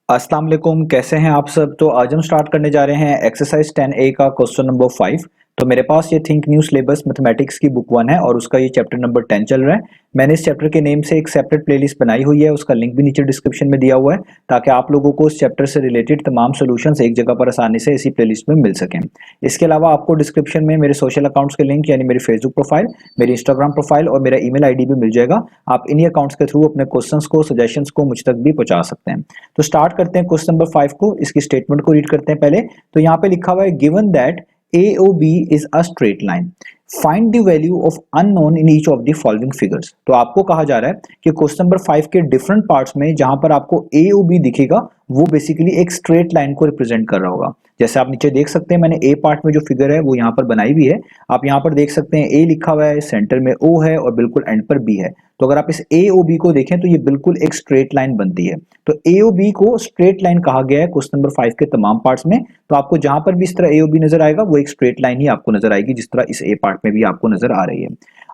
अस्सलाम वालेकुम, कैसे हैं आप सब। तो आज हम स्टार्ट करने जा रहे हैं एक्सरसाइज 10A का क्वेश्चन नंबर 5। तो मेरे पास ये थिंक न्यू सिलेबस मैथमेटिक्स की बुक 1 है और उसका ये चैप्टर नंबर 10 चल रहा है। मैंने इस चैप्टर के नेम से एक सेपरेट प्लेलिस्ट बनाई हुई है, उसका लिंक भी नीचे डिस्क्रिप्शन में दिया हुआ है, ताकि आप लोगों को उस चैप्टर से रिलेटेड तमाम सॉल्यूशंस एक जगह पर आसानी से इसी प्लेलिस्ट में मिल सकें। इसके अलावा आपको डिस्क्रिप्शन में मेरे सोशल अकाउंट्स के लिंक यानी मेरी फेसबुक प्रोफाइल, मेरी इंस्टाग्राम प्रोफाइल और मेरा ईमेल आईडी भी मिल जाएगा। आप इन्हीं अकाउंट्स के थ्रू अपने क्वेश्चंस को, सजेशंस को मुझ तक भी पहुंचा सकते हैं। तो स्टार्ट करते हैं क्वेश्चन नंबर 5 को। इसकी स्टेटमेंट को रीड करते हैं पहले। तो यहाँ पे लिखा हुआ है given that AOB is a straight line, find the value of unknown in each of the following figures. तो आपको कहा जा रहा है कि क्वेश्चन नंबर 5 के डिफरेंट पार्ट्स में जहां पर आपको AOB दिखेगा वो बेसिकली एक स्ट्रेट लाइन को रिप्रेजेंट कर रहा होगा। जैसे आप नीचे देख सकते हैं, मैंने ए पार्ट में जो फिगर है वो यहाँ पर बनाई हुई है। आप यहाँ पर देख सकते हैं ए लिखा हुआ है, सेंटर में O है और बिल्कुल एंड पर B है। तो अगर आप इस AOB को देखें तो ये बिल्कुल एक स्ट्रेट लाइन बनती है। तो AOB को स्ट्रेट लाइन कहा गया है क्वेश्चन नंबर 5 के तमाम पार्ट्स में। तो आपको जहां पर भी इस तरह AOB नजर आएगा वो एक स्ट्रेट लाइन ही आपको नजर आएगी, जिस तरह इस ए पार्ट में भी आपको नजर आ रही है।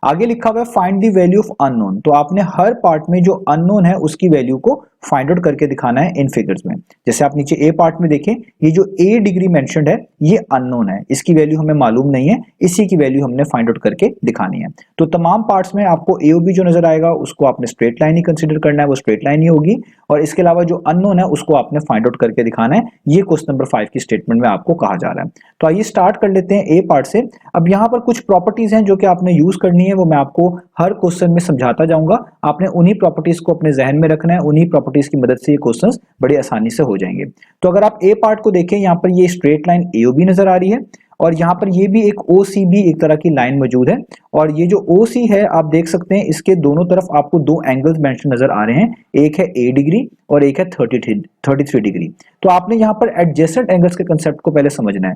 आगे लिखा हुआ है find the value of unknown. तो आपने हर पार्ट में जो अननोन है उसकी वैल्यू को फाइंड आउट करके दिखाना है इन फिगर्स में। जैसे आप नीचे ए पार्ट में देखें, ये जो A डिग्री मेंशन्ड है ये अननोन है, इसकी वैल्यू हमें मालूम नहीं है, इसी की वैल्यू हमने फाइंड आउट करके दिखानी है। तो तमाम पार्ट्स में आपको AOB जो नजर आएगा उसको आपने स्ट्रेट लाइन ही कंसीडर करना है, वो स्ट्रेट लाइन ही होगी। और इसके अलावा जो अननोन है उसको आपने फाइंड आउट करके दिखाना है। ये क्वेश्चन नंबर 5 की स्टेटमेंट में आपको कहा जा रहा है। तो आइए स्टार्ट कर लेते हैं ए पार्ट से। अब यहाँ पर कुछ प्रॉपर्टीज हैं जो कि आपने यूज करनी है, वो मैं आपको हर क्वेश्चन में समझाता जाऊंगा। आपने उन्हीं प्रॉपर्टीज को अपने जहन में रखना है, उन्हीं प्रॉपर्टीज की मदद से ये क्वेश्चंस बड़ी आसानी से हो जाएंगे। तो अगर आप ए पार्ट को देखें, यहाँ पर ये स्ट्रेट लाइन AOB नजर आ रही है और यहाँ पर ये भी एक OCB एक तरह की लाइन मौजूद है। और ये जो OC है आप देख सकते हैं, इसके दोनों तरफ आपको दो एंगल्स मेंशन नजर आ रहे हैं, एक है A डिग्री और एक है 33 डिग्री। तो आपने यहाँ पर एडजेसेंट एंगल्स के कंसेप्ट को पहले समझना है।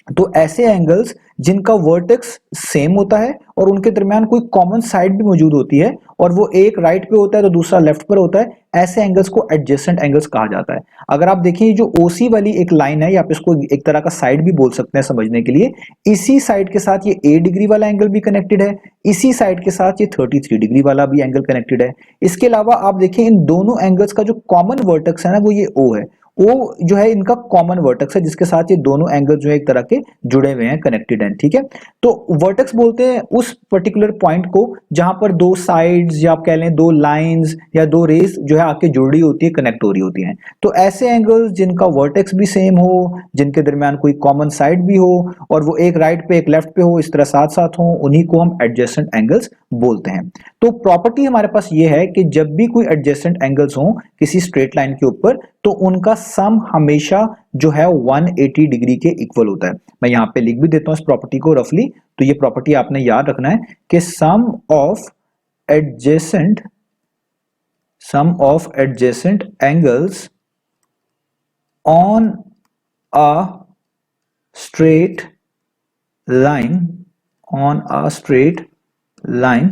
तो ऐसे एंगल्स जिनका वर्टेक्स सेम होता है और उनके दरमियान कोई कॉमन साइड भी मौजूद होती है और वो एक राइट पे होता है तो दूसरा लेफ्ट पर होता है, ऐसे एंगल्स को एडजेसेंट एंगल्स कहा जाता है। अगर आप देखिए जो OC वाली एक लाइन है, या आप इसको एक तरह का साइड भी बोल सकते हैं समझने के लिए, इसी साइड के साथ ये A डिग्री वाला एंगल भी कनेक्टेड है, इसी साइड के साथ ये 33 डिग्री वाला भी एंगल कनेक्टेड है। इसके अलावा आप देखिए इन दोनों एंगल्स का जो कॉमन वर्टेक्स है ना वो ये O है। O जो है इनका कॉमन वर्टेक्स है, जिसके साथ ये दोनों एंगल जो है एक तरह के जुड़े हुए हैं, कनेक्टेड हैं, ठीक है। तो वर्टेक्स बोलते हैं उस पर्टिकुलर पॉइंट को जहां पर दो साइड्स या आप कह लें दो लाइंस या दो रेस जो है आके जुड़ रही होती है, कनेक्ट हो रही होती हैं। तो ऐसे एंगल्स जिनका वर्टेक्स भी सेम हो, जिनके दरमियान कोई कॉमन साइड भी हो और वो एक राइट पे एक लेफ्ट पे हो, इस तरह साथ साथ हो, उन्हीं को हम एडजेसेंट एंगल्स बोलते हैं। तो प्रॉपर्टी हमारे पास ये है कि जब भी कोई एडजेसेंट एंगल्स हो किसी स्ट्रेट लाइन के ऊपर तो उनका सम हमेशा जो है 180 डिग्री के इक्वल होता है। मैं यहां पे लिख भी देता हूं इस प्रॉपर्टी को रफली। तो ये प्रॉपर्टी आपने याद रखना है कि sum of adjacent angles on a straight line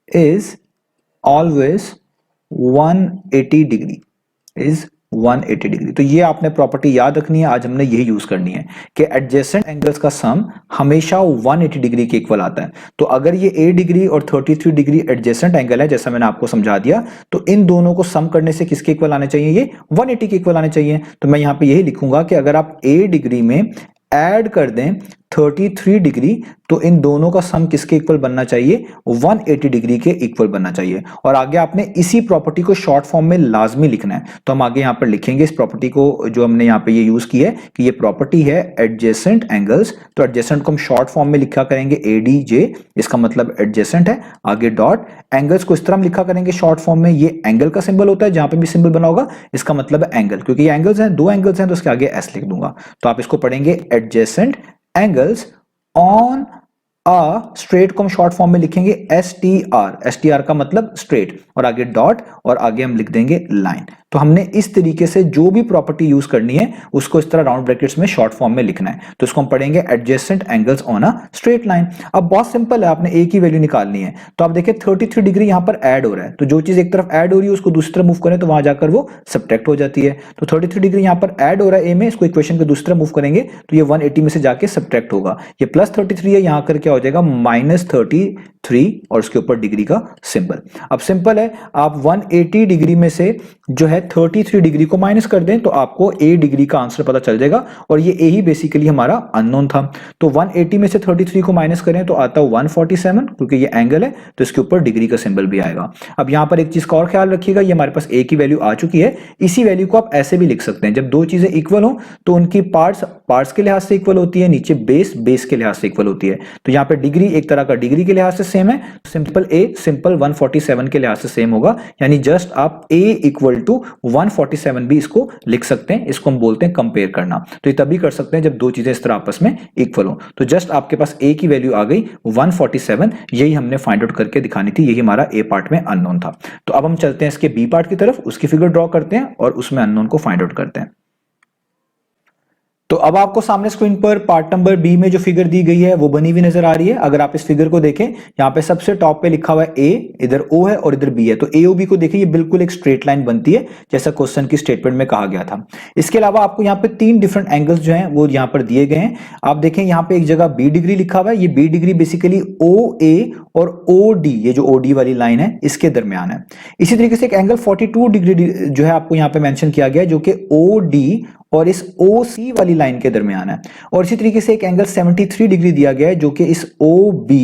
is always 180 degree, is 180 degree. तो ये आपने प्रॉपर्टी याद रखनी है, आज हमने यही यूज करनी है कि एडजेसेंट एंगल्स का सम हमेशा 180 डिग्री के इक्वल आता है। तो अगर ये A डिग्री और 33 डिग्री एडजेसेंट एंगल है, जैसा मैंने आपको समझा दिया, तो इन दोनों को सम करने से किसके इक्वल आने चाहिए, ये 180 के इक्वल आने चाहिए। तो मैं यहां पे यही लिखूंगा कि अगर आप A डिग्री में ऐड कर दें 33 डिग्री तो इन दोनों का सम किसके इक्वल बनना चाहिए, 180 डिग्री के इक्वल बनना चाहिए। और आगे आपने इसी प्रॉपर्टी को शॉर्ट फॉर्म में लाजमी लिखना है। तो हम आगे यहां पर लिखेंगे इस प्रॉपर्टी को, जो हमने यहां पे ये यूज की है कि ये प्रॉपर्टी है एडजेसेंट एंगल्स। तो एडजेसेंट को हम शॉर्ट फॉर्म में लिखा करेंगे ADJ, इसका मतलब एडजेसेंट है। आगे डॉट एंगल्स को इस तरह हम लिखा करेंगे शॉर्ट फॉर्म में, ये एंगल का सिंबल होता है, जहां पे भी सिंबल बना होगा इसका मतलब है एंगल, क्योंकि ये एंगल्स हैं, दो एंगल्स हैं तो इसके आगे S लिख दूंगा। तो आप इसको पढ़ेंगे adjacent angles on a straight को हम शॉर्ट फॉर्म में लिखेंगे STR का मतलब स्ट्रेट, और आगे डॉट और आगे हम लिख देंगे लाइन। तो हमने इस तरीके से जो भी प्रॉपर्टी यूज करनी है उसको इस तरह राउंड ब्रैकेट्स में शॉर्ट फॉर्म में लिखना है। तो इसको हम पढ़ेंगे adjacent angles on a straight line. अब बहुत सिंपल है, आपने A की वैल्यू निकालनी है। तो आप देखिए 33 डिग्री यहां पर ऐड हो रहा है, तो जो चीज एक तरफ ऐड हो रही है उसको दूसरी तरफ मूव करें तो वहां जाकर वो सब्ट्रैक्ट हो जाती है। तो 33 डिग्री यहां पर ऐड हो रहा है A में, इसको इक्वेशन के दूसरी तरफ मूव करेंगे तो ये 180 में से जाके सब्ट्रैक्ट होगा। ये +33 है, यहां कर क्या हो जाएगा -30 3 और उसके ऊपर डिग्री का सिंबल। अब सिंपल है, आप 180 डिग्री में से जो है 33 डिग्री को माइनस कर दें तो आपको ए डिग्री का आंसर पता चल जाएगा, और ये ए ही बेसिकली हमारा अननोन था। तो 180 में से 33 को माइनस करें तो आता है 147, क्योंकि ये एंगल है तो इसके ऊपर डिग्री का सिंबल भी आएगा। अब यहां पर एक चीज का और ख्याल रखिएगा, ये हमारे पास ए की वैल्यू आ चुकी है, इसी वैल्यू को आप ऐसे भी लिख सकते हैं, जब दो चीजें इक्वल हो तो उनकी पार्ट्स के लिहाज से इक्वल होती है, नीचे बेस के लिहाज से इक्वल होती है। तो यहाँ पे डिग्री एक तरह का डिग्री के लिहाज से सेम है, सिंपल ए सिंपल 147 के लिहाज से सेम होगा, यानी जस्ट आप a इक्वल टू 147 भी इसको लिख सकते हैं। इसको हम बोलते हैं कंपेयर करना। तो ये तभी कर सकते हैं जब दो चीजें इस तरह आपस में इक्वल हो। तो जस्ट आपके पास a की वैल्यू आ गई 147, यही हमने फाइंड आउट करके दिखानी थी, यही हमारा a पार्ट में अननोन था। तो अब हम चलते हैं इसके b पार्ट की तरफ, उसकी फिगर ड्रॉ करते हैं और उसमें अननोन को फाइंड आउट करते हैं। तो अब आपको सामने स्क्रीन पर पार्ट नंबर बी में जो फिगर दी गई है वो बनी हुई नजर आ रही है। अगर आप इस फिगर को देखें, यहाँ पे सबसे टॉप पे लिखा हुआ है ए, इधर ओ है और इधर बी है। तो ए ओ बी को देखिए, ये बिल्कुल एक स्ट्रेट लाइन बनती है जैसा क्वेश्चन की स्टेटमेंट में कहा गया था। इसके अलावा आपको यहाँ पे 3 डिफरेंट एंगल्स जो हैं वो यहाँ पर दिए गए हैं। आप देखें यहाँ पे एक जगह बी डिग्री लिखा हुआ है, ये बी डिग्री बेसिकली ओ ए और ओ डी, ये जो ओ डी वाली लाइन है इसके दरमियान है। इसी तरीके से एक एंगल 42 डिग्री जो है आपको यहाँ पे मेंशन किया गया है, जो कि ओ डी और इस OC वाली लाइन के दरमियान है। और इसी तरीके से एक एंगल 73 डिग्री दिया गया है जो कि इस OB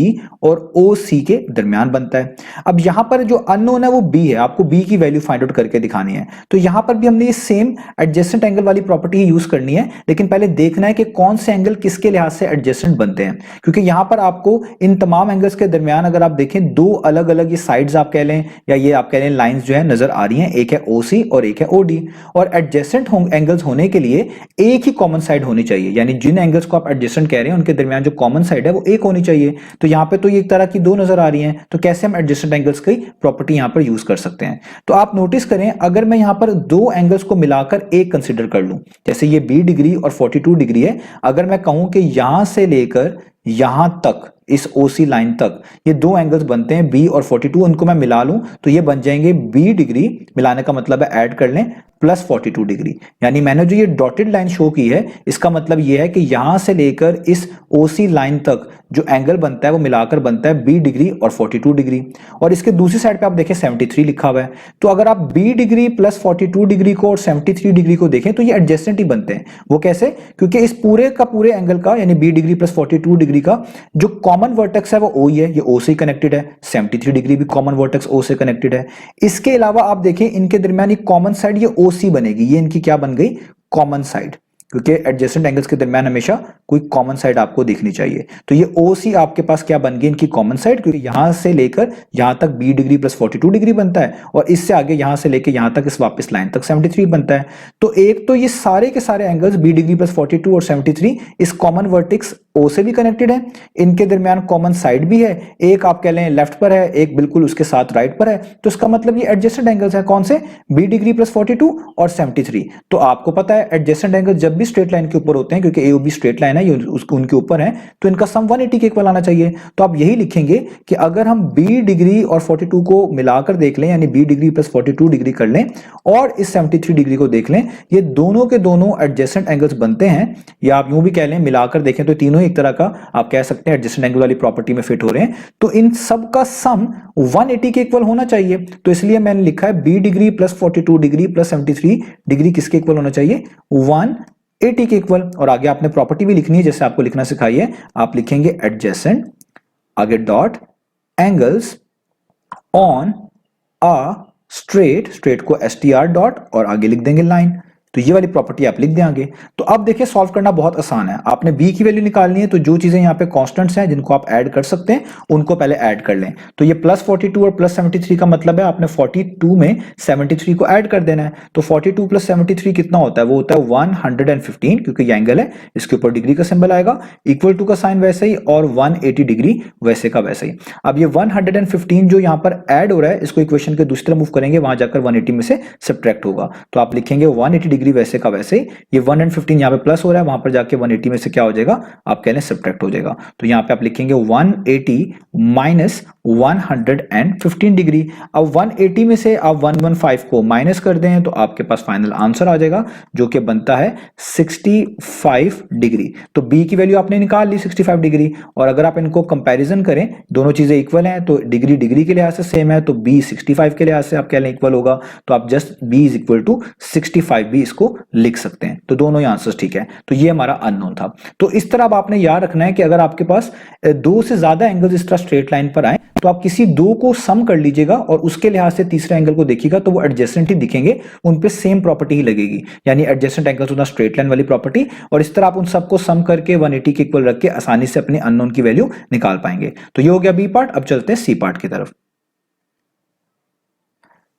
और OC के दरमियान बनता है। अब यहां पर जो अननोन है वो B है, आपको B की वैल्यू फाइंड आउट करके दिखानी है। तो यहां पर भी हमने ये सेम एडजेसेंट एंगल वाली प्रॉपर्टी यूज करनी है, लेकिन पहले देखना है कि कौन से एंगल किसके लिहाज से एडजेसेंट बनते हैं, क्योंकि यहां पर आपको इन तमाम एंगल्स के दरमियान अगर आप देखें दो अलग अलग ये साइड्स आप कह लें या ये आप कह लें लाइंस जो है नजर आ रही हैं, एक है OC और एक है OD। और एडजेसेंट एंगल्स होने के लिए एक ही कॉमन साइड होनी चाहिए, यानी जिन एंगल्स को आप एडजेसेंट कह रहे हैं उनके दरमियान जो कॉमन साइड है वो एक होनी चाहिए। तो यहां पे तो ये एक तरह की दो नजर आ रही हैं, तो कैसे हम एडजेसेंट एंगल्स की प्रॉपर्टी यहां पर यूज कर सकते हैं। तो आप नोटिस करें, अगर मैं यहां पर दो एंगल्स को मिलाकर एक कंसीडर कर लूं, जैसे ये 20 डिग्री और 42 डिग्री है, अगर मैं कहूं कि यहां से लेकर यहां तक इस OC लाइन तक ये दो एंगल्स बनते हैं B और 42, उनको मैं मिला लूं तो ये बन जाएंगे 20 डिग्री, मिलाने का मतलब है ऐड कर लें, प्लस 42 डिग्री। यानी मैंने जो ये डॉटेड लाइन शो की है इसका मतलब ये है कि यहां से लेकर इस OC लाइन तक जो एंगल बनता है वो मिलाकर बनता है 20 डिग्री और 42 डिग्री। और इसके दूसरी साइड पे आप देखें 73 लिखा हुआ है। तो अगर आप 20 डिग्री प्लस 42 डिग्री को और 73 डिग्री को देखें तो ये एडजेसेंट ही बनते हैं। वो कैसे? क्योंकि इस पूरे का पूरे एंगल का यानी 20 डिग्री प्लस 42 डिग्री का जो कॉमन वर्टेक्स है वो O ही है, ये O से कनेक्टेड है। 73 डिग्री भी कॉमन वर्टेक्स O से कनेक्टेड है। इसके अलावा आप देखें इनके दरमियान एक कॉमन साइड ये OC बनेगी, ये इनकी क्या बन गई? कॉमन साइड, क्योंकि एडजेसेंट एंगल्स के दरमियान हमेशा कोई कॉमन साइड आपको दिखनी चाहिए। तो ये OC आपके पास क्या बन गई? इनकी कॉमन साइड, क्योंकि यहां से लेकर यहां तक 20 डिग्री प्लस 42 डिग्री बनता है और इससे आगे यहां से लेकर यहां तक इस वापस लाइन तक 73 बनता है। तो एक तो ये सारे के सारे एंगल्स 20 डिग्री प्लस 42 और 73 इस कॉमन वर्टेक्स O से भी कनेक्टेड है, इनके दरमियान कॉमन साइड भी है, एक आप कह लें लेफ्ट पर है, एक बिल्कुल उसके साथ राइट पर है। तो इसका मतलब ये एडजेसेंट एंगल्स है, कौन से? 20 डिग्री प्लस 42 और 73। तो आपको पता है एडजेसेंट एंगल जब भी स्ट्रेट लाइन के ऊपर होते हैं, क्योंकि AOB स्ट्रेट लाइन है, ये उनके ऊपर है, तो इनका सम 180 के इक्वल आना चाहिए। तो आप यही लिखेंगे कि अगर हम 20 डिग्री और 42 को मिलाकर देख लें, यानी 20 डिग्री प्लस 42 डिग्री कर लें और इस 73 डिग्री को देख लें, ये दोनों के दोनों एडजेसेंट एंगल्स बनते हैं। या आप यूं भी कह लें, मिलाकर देखें तो तीनों एक तरह का आप कह सकते हैं एडजेसेंट एंगल वाली प्रॉपर्टी में फिट हो रहे हैं। तो इन सब का सम 180 के इक्वल होना चाहिए। तो इसलिए मैंने लिखा है 20 degree plus 42 degree plus 73 degree किसके इक्वल होना चाहिए? 180 के इक्वल। और आगे आपने प्रॉपर्टी भी लिखनी है जैसे आपको लिखना सिखाई है। आप लिखेंगे एडजेसेंट, आगे dot, angles on a straight को STR डॉट और आगे लिख देंगे लाइन। तो ये वाली प्रॉपर्टी आप लिख दें आगे। तो अब देखिए सॉल्व करना बहुत आसान है। आपने b की वैल्यू निकालनी है, तो जो चीजें यहाँ पे कांस्टेंट्स हैं जिनको आप ऐड कर सकते हैं उनको पहले ऐड कर लें। तो ये प्लस 42 और प्लस 73 का मतलब है आपने 42 में 73 को ऐड कर देना है। तो 42 प्लस 73 कितना होता है? वो होता है 115, क्योंकि ये एंगल है इसके ऊपर डिग्री का सिंबल आएगा, इक्वल टू का साइन वैसे ही और 180 डिग्री वैसे का वैसे ही। अब ये 115 जो यहाँ पर ऐड हो रहा है इसको इक्वेशन के दूसरी तरफ मूव करेंगे, वहां जाकर 180 में से सब्ट्रैक्ट होगा। तो आप लिखेंगे 180 डिग्री वैसे का वैसे ही, ये 115 यहाँ पे प्लस हो रहा है, वहां पर जाके 180 में से क्या हो जाएगा, आप कह लें सब्ट्रैक्ट हो जाएगा। तो यहाँ पे आप लिखेंगे 180 माइनस 115 डिग्री। अब 180 में से आप 115 को माइनस कर दें तो आपके पास फाइनल आंसर आ जाएगा जो कि बनता है 65 डिग्री। तो बी की वैल्यू आपने निकाल ली 65 डिग्री, और अगर आप इनको कंपैरिजन करें, दोनों चीजें इक्वल हैं तो डिग्री डिग्री के लिहाज से सेम है, तो बी 65 के लिहाज से आप कह लें इक्वल होगा, तो आप just B is equal to 65 भी इसको लिख सकते हैं। तो दोनों ही आंसर्स ठीक है। तो ये हमारा अननोन था। तो इस तरह अब आपने याद रखना है कि अगर आपके पास दो से ज्यादा एंगल्स इस तरह स्ट्रेट लाइन पर आए तो आप किसी दो को सम कर लीजिएगा और उसके लिहाज से तीसरे एंगल को देखिएगा तो वो एडजेसेंट ही दिखेंगे, उन पे सेम प्रॉपर्टी ही लगेगी, यानी एडजेसेंट एंगल्स होना स्ट्रेट लाइन वाली प्रॉपर्टी। और इस तरह आप उन सबको सम करके 180 के इक्वल रख के आसानी से अपने अननोन की वैल्यू निकाल पाएंगे। तो ये हो गया बी पार्ट। अब चलते हैं सी पार्ट की तरफ।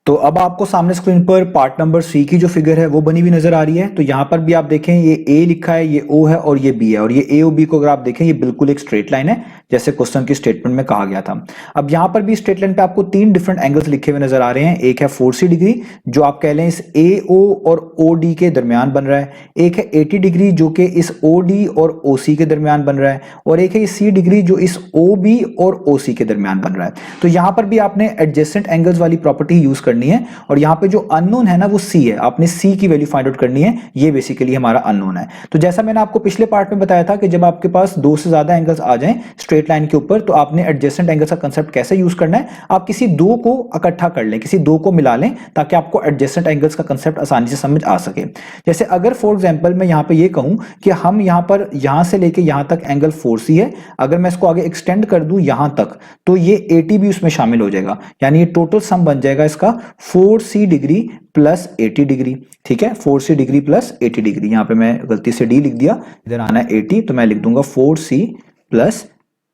तो अब आपको सामने स्क्रीन पर पार्ट नंबर सी की जो फिगर है वो बनी हुई नजर आ रही है। तो यहां पर भी आप देखें ये ए लिखा है, ये ओ है और ये बी है, और ये ए और बी को अगर आप देखें ये बिल्कुल एक स्ट्रेट लाइन है जैसे क्वेश्चन की स्टेटमेंट में कहा गया था। अब यहां पर भी स्ट्रेट लाइन पे आपको तीन डिफरेंट एंगल्स लिखे हुए नजर आ रहे हैं। एक है 4c डिग्री जो आप कह लें इस ए ओ और ओ डी के दरमियान बन रहा है, एक है 80 डिग्री जो कि इस ओ डी और ओ सी के दरमियान बन रहा है, और एक है 60 डिग्री जो इस ओ बी और ओ सी के दरमियान बन रहा है। तो यहां पर भी आपने एडजेसेंट एंगल्स वाली प्रॉपर्टी यूज करनी है, और यहां पे जो अननोन है ना वो सी है, आपने सी की वैल्यू फाइंड आउट करनी है, ये बेसिकली हमारा अननोन है। तो जैसा मैंने आपको पिछले पार्ट में बताया था कि जब आपके पास दो से ज्यादा एंगल्स आ जाएं स्ट्रेट लाइन के ऊपर तो आपने एडजेसेंट एंगल्स का कंसेप्ट कैसे यूज करना है, आप किसी दो को इकट्ठा कर लें, किसी दो को मिला लें ताकि आपको एडजेसेंट एंगल्स का कंसेप्ट आसानी से समझ आ सके। जैसे अगर फॉर एग्जांपल मैं यहां पे ये कहूं कि हम यहां पर यहां से लेके यहां तक एंगल 4c है, अगर मैं इसको आगे एक्सटेंड कर दूं यहां तक तो ये 80 भी उसमें शामिल हो जाएगा, यानी ये टोटल सम बन जाएगा इसका 4c डिग्री प्लस 80 डिग्री। ठीक है, 4c डिग्री प्लस 80 डिग्री। यहां पे मैं गलती से डी लिख दिया, इधर आना है 80, तो मैं लिख दूंगा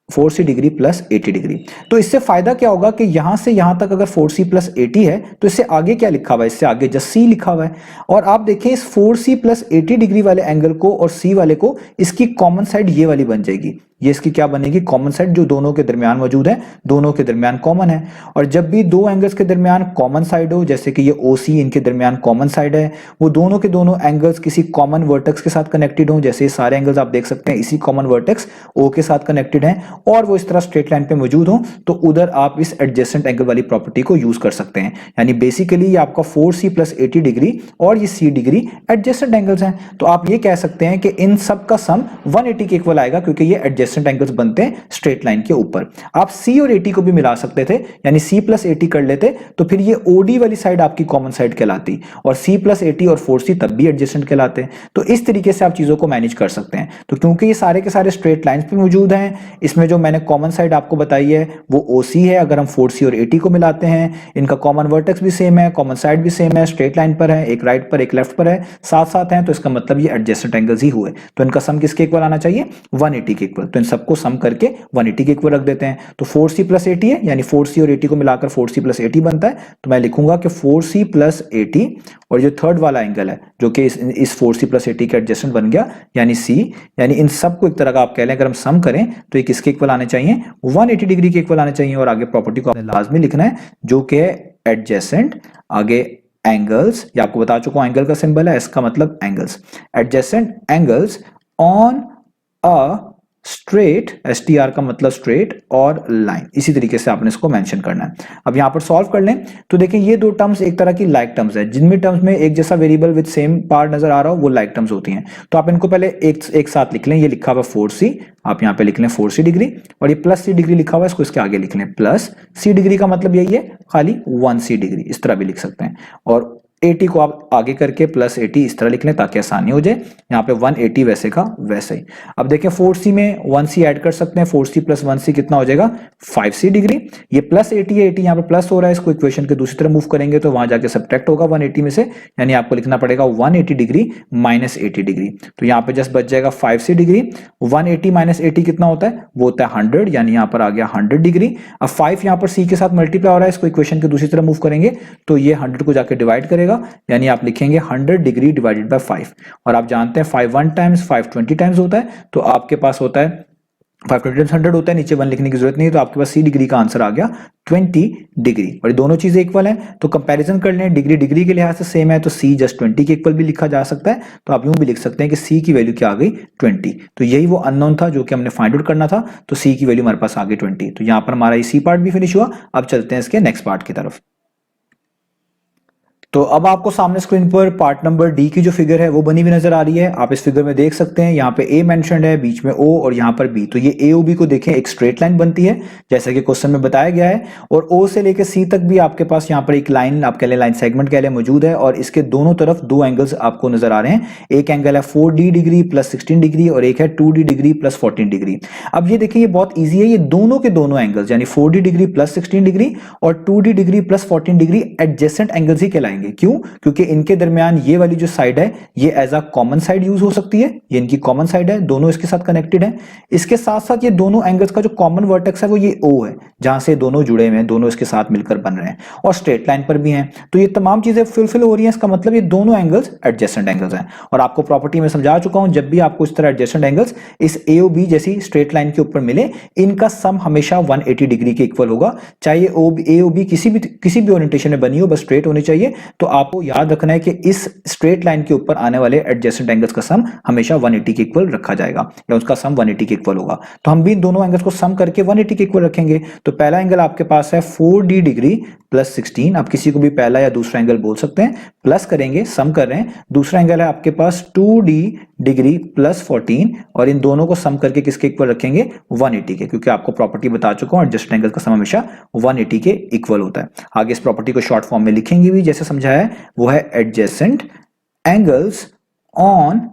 4c डिग्री प्लस 80 डिग्री। तो इससे फायदा क्या होगा कि यहां से यहां तक अगर 4c प्लस 80 है तो इससे आगे क्या लिखा हुआ है, इससे आगे जस्ट c लिखा हुआ है। और आप देखिए इस 4c प्लस 80 डिग्री वाले एंगल को और c वाले को इसकी कॉमन साइड ये वाली बन जाएगी, ये इसकी क्या बनेगी, कॉमन साइड जो दोनों के दरमियान मौजूद है, दोनों के दरमियान कॉमन है। और जब भी दो एंगल्स के दरमियान कॉमन साइड हो, जैसे कि ये OC इनके दरमियान कॉमन साइड है, वो दोनों के दोनों एंगल्स किसी कॉमन वर्टेक्स के साथ कनेक्टेड हो, जैसे ये सारे एंगल्स आप देख सकते हैं इसी कॉमन वर्टेक्स O के साथ कनेक्टेड हैं, और वो इस तरह स्ट्रेट लाइन पे मौजूद हो, तो उधर आप इस एडजेसेंट एंगल वाली प्रॉपर्टी को यूज कर सकते हैं। यानी बेसिकली ये आपका 4c प्लस 80 डिग्री और ये c डिग्री एडजेसेंट एंगल्स हैं। तो आप ये कह सकते हैं कि इन सब का सम 180 के इक्वल आएगा क्योंकि ये एडजेसेंट एंगल्स बनते हैं स्ट्रेट लाइन के ऊपर। आप c और 80 को भी मिला सकते थे, यानी c प्लस 80 कर लेते तो फिर ये OD वाली साइड आपकी कॉमन साइड कहलाती, और c प्लस 80 और 4c तब भी एडजेसेंट कहलाते। तो इस तरीके से आप चीजों को मैनेज कर सकते हैं। तो क्योंकि ये सारे के सारे स्ट्रेट लाइंस पे मौजूद हैं, इसमें जो मैंने कॉमन साइड आपको बताई है वो OC है। अगर हम 4c और 80 को मिलाते हैं, इनका कॉमन वर्टेक्स भी सेम है, कॉमन साइड भी सेम है, स्ट्रेट लाइन पर है, एक राइट पर एक लेफ्ट पर है, साथ साथ हैं, तो इसका मतलब ये एडजेसेंट एंगल्स ही हुए। तो इनका सम किसके इक्वल आना चाहिए, 180 के इक्वल। तो इन सबको सम करके 180 के इक्वल रख देते हैं। तो 4c प्लस 80 है, यानी 4c और 80 को मिलाकर 4c प्लस 80 बनता है। तो मैं लिखूंगा कि 4c प्लस 80 और जो थर्ड वाला एंगल है जो कि इस 4c प्लस 80 का एडजेसेंट बन गया यानी c, यानी इन सबको एक तरह का आप कह लें अगर हम सम करें तो ये किसके इक्वल आने चाहिए, 180 डिग्री के इक्वल आने चाहिए। और आगे प्रॉपर्टी को आपने लाजमी लिखना है जो कि है एडजेसेंट, आगे एंगल्स, ये आपको बता चुका हूं एंगल का सिंबल है, इसका मतलब angles, adjacent angles on a straight, STR का मतलब स्ट्रेट, और लाइन। इसी तरीके से आपने इसको मेंशन करना है। अब यहां पर सॉल्व कर लें तो देखिए ये दो टर्म्स एक तरह की लाइक टर्म्स है, जिनमें टर्म्स में एक जैसा वेरिएबल विद सेम पार्ट नजर आ रहा हो वो लाइक टर्म्स होती हैं। तो आप इनको पहले एक साथ लिख लें। ये लिखा हुआ 4c, आप यहां पे लिख लें 4c डिग्री, और ये प्लस c डिग्री लिखा हुआ है, इसको इसके आगे लिख लें प्लस c डिग्री का मतलब यही है खाली 1c डिग्री, इस तरह भी लिख सकते हैं। और 80 को आप आगे करके प्लस 80 इस तरह लिख लें ताकि आसानी हो जाए। यहाँ पे 180 वैसे का वैसे ही। अब देखें 4c में 1c ऐड कर सकते हैं, 4c प्लस 1c कितना हो जाएगा, 5c डिग्री। ये प्लस 80 है, 80 यहाँ पे प्लस हो रहा है, इसको इक्वेशन के दूसरी तरफ मूव करेंगे तो वहां जाके सब्ट्रैक्ट होगा 180 में से, यानी आपको लिखना पड़ेगा 180 डिग्री माइनस 80 डिग्री। तो यहाँ पे जस्ट बच जाएगा 5c डिग्री। 180 माइनस 80 कितना होता है, वो होता है 100, यानी यहाँ पर आ गया 100 डिग्री। अब 5 यहाँ पर c के साथ मल्टीप्लाई हो रहा है, इसको इक्वेशन के दूसरी तरफ मूव करेंगे तो ये 100 को जाके डिवाइड करेगा, यानी आप लिखेंगे 100 डिग्री डिवाइडेड बाय 5। और आप जानते हैं 5 1 टाइम्स 5 20 टाइम्स होता है, तो आपके पास होता है 520 100 होता है, नीचे 1 लिखने की जरूरत नहीं है, तो आपके पास सी डिग्री का आंसर आ गया 20 डिग्री। और ये दोनों चीजें इक्वल हैं, तो कंपैरिजन कर लें, डिग्री डिग्री के लिहाज से सेम है, तो सी जस्ट 20 के इक्वल भी लिखा जा सकता है। तो आप यूं भी लिख सकते हैं कि सी की वैल्यू क्या आ गई 20। तो यही वो अननोन था जो कि हमने फाइंड आउट करना था, तो सी की वैल्यू हमारे पास आ गई 20। तो यहाँ पर हमारा ये सी पार्ट भी फिनिश हुआ। अब चलते हैं इसके नेक्स्ट पार्ट की तरफ। तो अब आपको सामने स्क्रीन पर पार्ट नंबर डी की जो फिगर है वो बनी हुई नजर आ रही है। आप इस फिगर में देख सकते हैं, यहाँ पे ए मेंशन्ड है, बीच में ओ और यहाँ पर बी। तो ये ए ओ बी को देखें, एक स्ट्रेट लाइन बनती है जैसा कि क्वेश्चन में बताया गया है, और ओ से लेकर सी तक भी आपके पास यहाँ पर एक लाइन, आप कह लें लाइन सेगमेंट कह लें, मौजूद है। और इसके दोनों तरफ दो एंगल्स आपको नजर आ रहे हैं। एक एंगल है 4D डिग्री प्लस 16 डिग्री और एक है 2D डिग्री प्लस 14 डिग्री। अब ये देखिए, ये बहुत ईजी है, ये दोनों के दोनों एंगल्स यानी 4D डिग्री प्लस 16 डिग्री और 2D degree plus 14 degree adjacent angles ही कहलाएंगे। क्यों? क्योंकि इनके दरमियान ये वाली जो साइड है ये as a common side use हो सकती है, ये इनकी कॉमन साइड है, दोनों इसके साथ कनेक्टेड है। इसके साथ साथ ये दोनों एंगल्स का जो कॉमन वर्टेक्स है वो ये O है, जहां से दोनों जुड़े हुए हैं, दोनों इसके साथ मिलकर बन रहे हैं और स्ट्रेट लाइन पर भी हैं। तो ये तमाम चीजें फुलफिल हो रही हैं, इसका मतलब ये दोनों एंगल्स एडजेसेंट एंगल्स हैं। और आपको प्रॉपर्टी में समझा चुका हूं, जब भी आपको इस तरह एडजेसेंट एंगल्स इस AOB जैसी स्ट्रेट लाइन के ऊपर मिले, इनका सम हमेशा 180 डिग्री के इक्वल होगा। चाहे AOB किसी भी ओरिएंटेशन में बनी हो, बस स्ट्रेट होनी चाहिए। तो आपको याद रखना है कि इस स्ट्रेट लाइन के ऊपर आने वाले एडजेसेंट एंगल्स का सम हमेशा 180 के इक्वल रखा जाएगा, या उसका सम 180 के इक्वल होगा। तो हम भी इन दोनों एंगल्स को सम करके 180 के इक्वल रखेंगे। तो पहला एंगल आपके पास है 4D डिग्री प्लस 16, आप किसी को भी पहला या दूसरा एंगल बोल सकते हैं, प्लस करेंगे, सम कर रहे हैं। दूसरा एंगल है आपके पास 2D डिग्री प्लस 14 और इन दोनों को सम करके किसके इक्वल रखेंगे 180 के, क्योंकि आपको प्रॉपर्टी बता चुका हूं एडजेसेंट एंगल का सम हमेशा 180 के इक्वल होता है। आगे इस प्रॉपर्टी को शॉर्ट फॉर्म में लिखेंगे भी, जैसे समझाया है, वो है adjacent angles on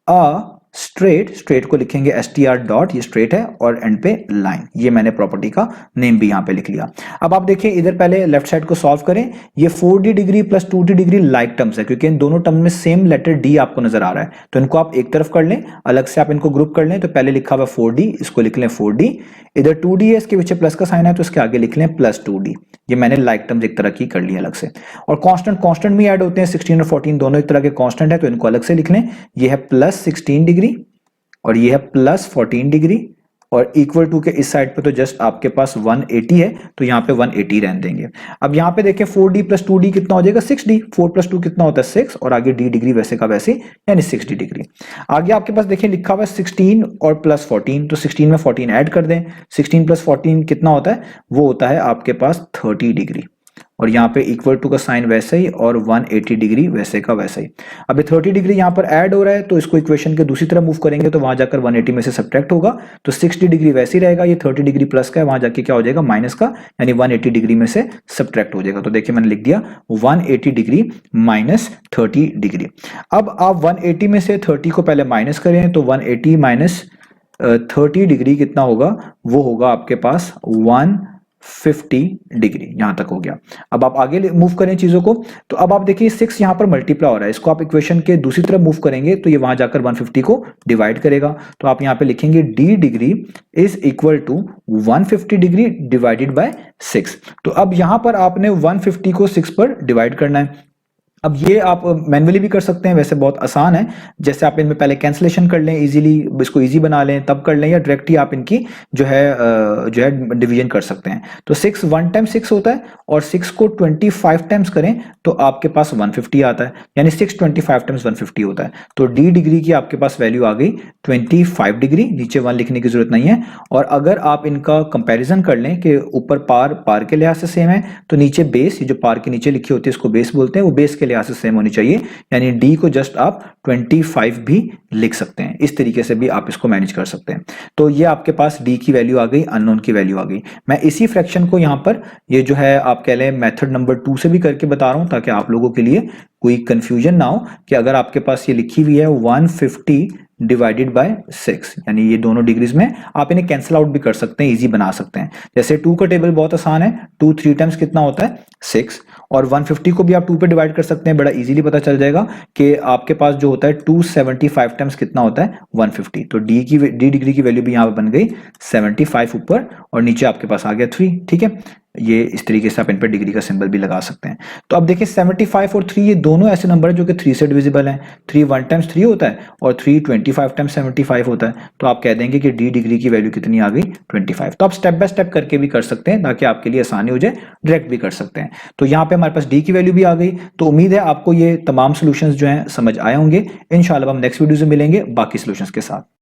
a straight को लिखेंगे STR डॉट, ये स्ट्रेट है, और एंड पे लाइन। ये मैंने प्रॉपर्टी का नेम भी यहां पे लिख लिया। अब आप देखिए इधर पहले लेफ्ट साइड को सॉल्व करें। ये 4D degree plus 2D degree like terms है, क्योंकि इन दोनों टर्म में सेम लेटर D आपको नजर आ रहा है, तो इनको आप एक तरफ कर लें, अलग से आप इनको ग्रुप कर लें। तो पहले लिखा हुआ 4D, इसको लिख लें 4D, इधर 2D है, इसके पीछे प्लस का साइन है तो इसके आगे लिख लें प्लस 2D। ये मैंने लाइक टर्म्स एक तरह की कर ली अलग से। और कांस्टेंट भी ऐड होते हैं, 16 और 14 दोनों एक तरह के कांस्टेंट है, तो इनको अलग से लिख लें। ये है प्लस 16 डिग्री और ये है प्लस 14 डिग्री, और इक्वल टू के इस साइड पे तो जस्ट आपके पास 180 है, तो यहाँ पे 180 रहने देंगे। अब यहाँ पे देखें 4D प्लस 2D कितना हो जाएगा 6D, 4 प्लस 2 कितना होता है 6, और आगे D डिग्री वैसे का वैसे यानी 60 डिग्री। आगे आपके पास देखिए लिखा हुआ है 16 और प्लस 14, तो 16 में 14 ऐड कर दें। 16 प्लस 14 कितना होता है, वो होता है आपके पास 30 डिग्री, और यहाँ पे इक्वल टू का साइन वैसे ही और 180 डिग्री वैसे का वैसे ही। अभी 30 डिग्री यहाँ पर ऐड हो रहा है, तो इसको इक्वेशन के दूसरी तरफ मूव करेंगे तो वहां जाकर 180 में से सब्ट्रैक्ट होगा, तो 60 डिग्री वैसे ही रहेगा। ये 30 डिग्री प्लस का है, वहां जाके क्या हो जाएगा माइनस का, यानी 180 डिग्री में से सब्ट्रैक्ट हो जाएगा। तो देखिए मैंने लिख दिया 180 डिग्री माइनस 30 डिग्री। अब आप 180 में से 30 को पहले माइनस करें, तो 180 माइनस 30 डिग्री कितना होगा, वो होगा आपके पास 150 डिग्री। यहां तक हो गया। अब आप आगे मूव करें चीजों को, तो अब आप देखिए 6 यहां पर मल्टीप्लाई हो रहा है, इसको आप इक्वेशन के दूसरी तरफ मूव करेंगे तो ये वहां जाकर 150 को डिवाइड करेगा। तो आप यहां पे लिखेंगे D degree is equal to 150 degree divided by 6। तो अब यहां पर आपने 150 को 6 पर डिवाइड करना है। अब ये आप मैन्युअली भी कर सकते हैं, वैसे बहुत आसान है। जैसे आप इनमें पहले कैंसिलेशन कर लें, इजीली इसको इजी बना लें, तब कर लें, या डायरेक्ट ही आप इनकी जो है डिवीजन कर सकते हैं। तो 6 1 टाइम 6 होता है, और 6 को 25 टाइम्स करें तो आपके पास 150 आता है, यानी 6 25 टाइम्स 150 होता है। तो D डिग्री की आपके पास वैल्यू आ गई 25 डिग्री, नीचे 1 लिखने की जरूरत नहीं है। और अगर आप इनका कंपैरिजन कर लें कि ऊपर पार के लिहाज से सेम है, तो नीचे बेस, ये जो पार के नीचे लिखी होती है इसको बेस बोलते हैं, वो बेस के लिहाज से सेम होनी चाहिए, यानी D को जस्ट आप 25 भी लिख सकते हैं। इस तरीके से भी आप इसको मैनेज कर सकते हैं। तो ये आपके पास D की वैल्यू आ गई, अननोन की वैल्यू आ गई। मैं इसी फ्रैक्शन को यहाँ पर ये जो है आप कह लें मेथड नंबर 2 से भी करके बता रहा हूं, ताकि आप लोगों के लिए कोई कंफ्यूजन ना हो कि अगर आपके पास ये लिखी हुई है 150 डिवाइडेड बाय 6, यानी ये दोनों डिग्रीज में आप इन्हें कैंसिल आउट भी कर सकते हैं, इजी बना सकते हैं। जैसे 2 का टेबल बहुत आसान है, 2 3 टाइम्स कितना होता है 6, और 150 को भी आप 2 पे डिवाइड कर सकते हैं, बड़ा इजीली पता चल जाएगा कि आपके पास जो होता है 275 टाइम्स कितना होता है 150। तो D डिग्री की वैल्यू भी यहाँ पे बन गई 75 ऊपर, और नीचे आपके पास आ गया 3। ठीक है, ये इस तरीके से आप इन पर डिग्री का सिंबल भी लगा सकते हैं। तो अब देखिए 75 और 3 ये दोनों ऐसे नंबर है जो कि 3 से डिविजिबल हैं। 3 1 टाइम्स 3 होता है और 3 25 टाइम्स 75 होता है। तो आप कह देंगे कि डी डिग्री की वैल्यू कितनी आ गई 25। तो आप स्टेप बाय स्टेप करके भी कर सकते हैं ताकि आपके लिए आसानी हो जाए, डायरेक्ट भी कर सकते हैं। तो यहाँ पे हमारे पास डी की वैल्यू भी आ गई। तो उम्मीद है आपको ये तमाम सोल्यूशंस जो हैं समझ आए होंगे। इंशाल्लाह हम नेक्स्ट वीडियो से मिलेंगे बाकी सोल्यूशंस के साथ।